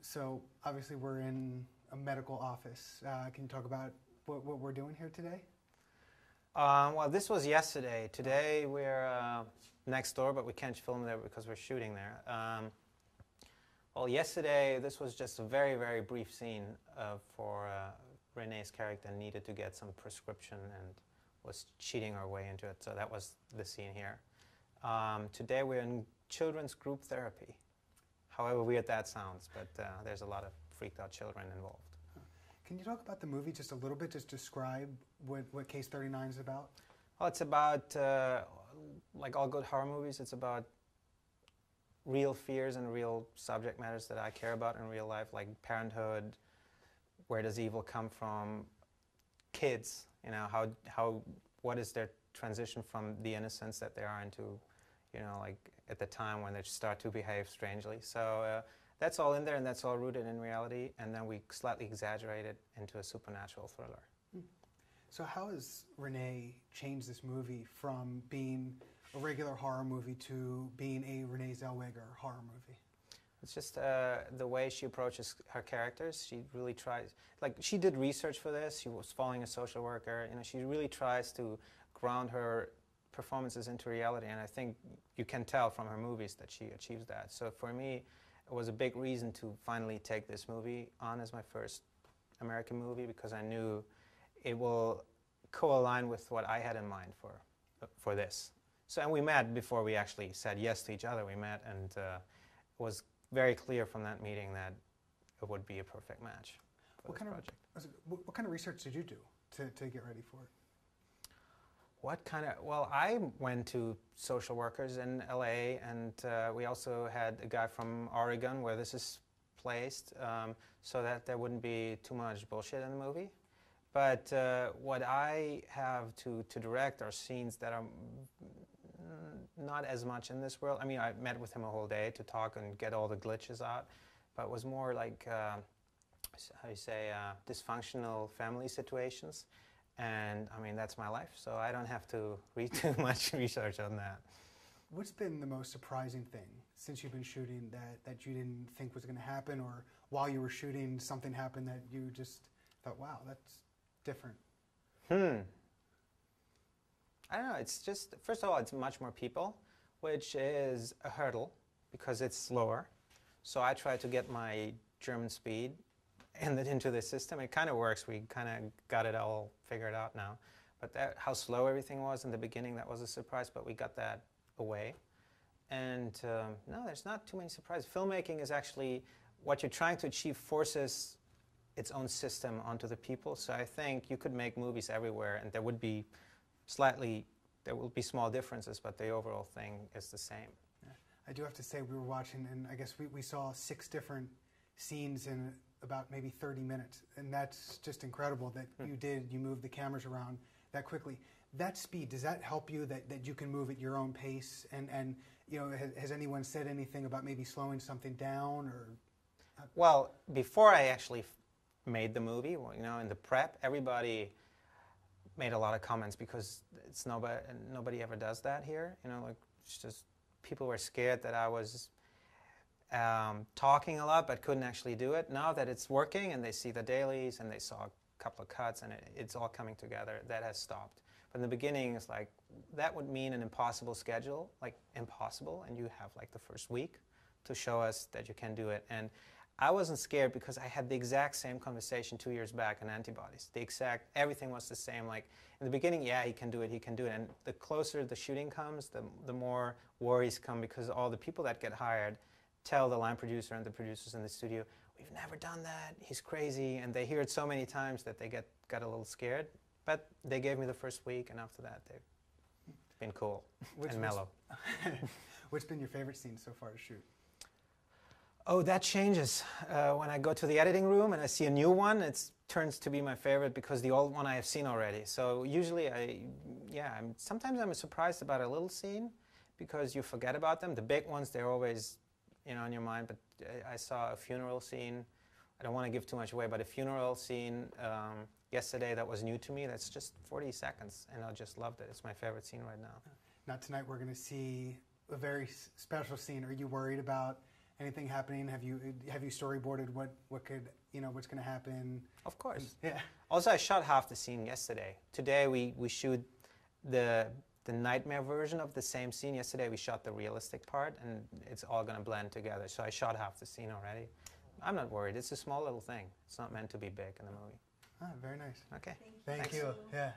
So obviously we're in a medical office. Can you talk about what we're doing here today? Well, this was yesterday. Today we're next door, but we can't film there because we're shooting there. Well, yesterday this was just a very, very brief scene for Renee's character needed to get some prescription and was cheating her way into it. So that was the scene here. Today we're in children's group therapy. However weird that sounds, but there's a lot of freaked out children involved. Can you talk about the movie just a little bit? Just describe what Case 39 is about? Well, it's about, like all good horror movies, it's about real fears and real subject matters that I care about in real life, like parenthood, where does evil come from, kids, you know, what is their transition from the innocence that they are into, you know, like at the time when they start to behave strangely. So that's all in there, and that's all rooted in reality, and then we slightly exaggerate it into a supernatural thriller. So how has Renee changed this movie from being a regular horror movie to being a Renee Zellweger horror movie? It's just the way she approaches her characters. She really tries, like she did research for this. She was following a social worker. You know, she really tries to ground her performances into reality, and I think you can tell from her movies that she achieves that. So for me, it was a big reason to finally take this movie on as my first American movie, because I knew it will co-align with what I had in mind for this. So, and we met before we actually said yes to each other. We met, and it was very clear from that meeting that it would be a perfect match for this project. What kind of research did you do to get ready for it? What kind of, well, I went to social workers in LA, and we also had a guy from Oregon where this is placed, so that there wouldn't be too much bullshit in the movie. But what I have to direct are scenes that are not as much in this world. I mean, I met with him a whole day to talk and get all the glitches out, but it was more like, how you say, dysfunctional family situations. And I mean, that's my life, so I don't have to read too much research on that. What's been the most surprising thing since you've been shooting that you didn't think was going to happen, or while you were shooting something happened that you just thought, wow, that's different? I don't know, it's just, first of all, it's much more people, which is a hurdle because it's slower. So I try to get my German speed into the system. It kind of works. We kind of got it all figured out now. But how slow everything was in the beginning, that was a surprise, but we got that away. And no, there's not too many surprises. Filmmaking is actually, what you're trying to achieve forces its own system onto the people. So I think you could make movies everywhere, and there will be small differences, but the overall thing is the same. Yeah. I do have to say, we were watching, and I guess we saw 6 different scenes in about maybe 30 minutes, and that's just incredible that you moved the cameras around that quickly. That speed, does that help you that you can move at your own pace? And you know, has anyone said anything about maybe slowing something down? Or well, before I actually made the movie, well, you know, in the prep, everybody made a lot of comments because it's nobody ever does that here. You know, like it's just people were scared that I was talking a lot but couldn't actually do it. Now that it's working and they see the dailies and they saw a couple of cuts and it's all coming together, that has stopped. But in the beginning, it's like that would mean an impossible schedule, like impossible, and you have like the first week to show us that you can do it. And I wasn't scared because I had the exact same conversation 2 years back on Antibodies. Everything was the same. Like in the beginning, yeah, he can do it. And the closer the shooting comes, the more worries come, because all the people that get hired tell the line producer and the producers in the studio, we've never done that, he's crazy, and they hear it so many times that they got a little scared. But they gave me the first week, and after that, they've been cool and mellow. What's been your favorite scene so far to shoot? Oh, that changes. When I go to the editing room and I see a new one, it turns to be my favorite because the old one I have seen already. So usually, sometimes I'm surprised about a little scene because you forget about them. The big ones, they're always, you know, in your mind. But I saw a funeral scene. I don't want to give too much away, but a funeral scene yesterday that was new to me. That's just 40 seconds, and I just loved it. It's my favorite scene right now. Now tonight we're going to see a very special scene. Are you worried about anything happening? Have you storyboarded what could, what's going to happen? Of course. Yeah. Also, I shot half the scene yesterday. Today we shoot the nightmare version of the same scene. Yesterday we shot the realistic part, and it's all going to blend together. So I shot half the scene already. I'm not worried. It's a small little thing. It's not meant to be big in the movie. Ah, very nice. Okay. Thank you. Yeah.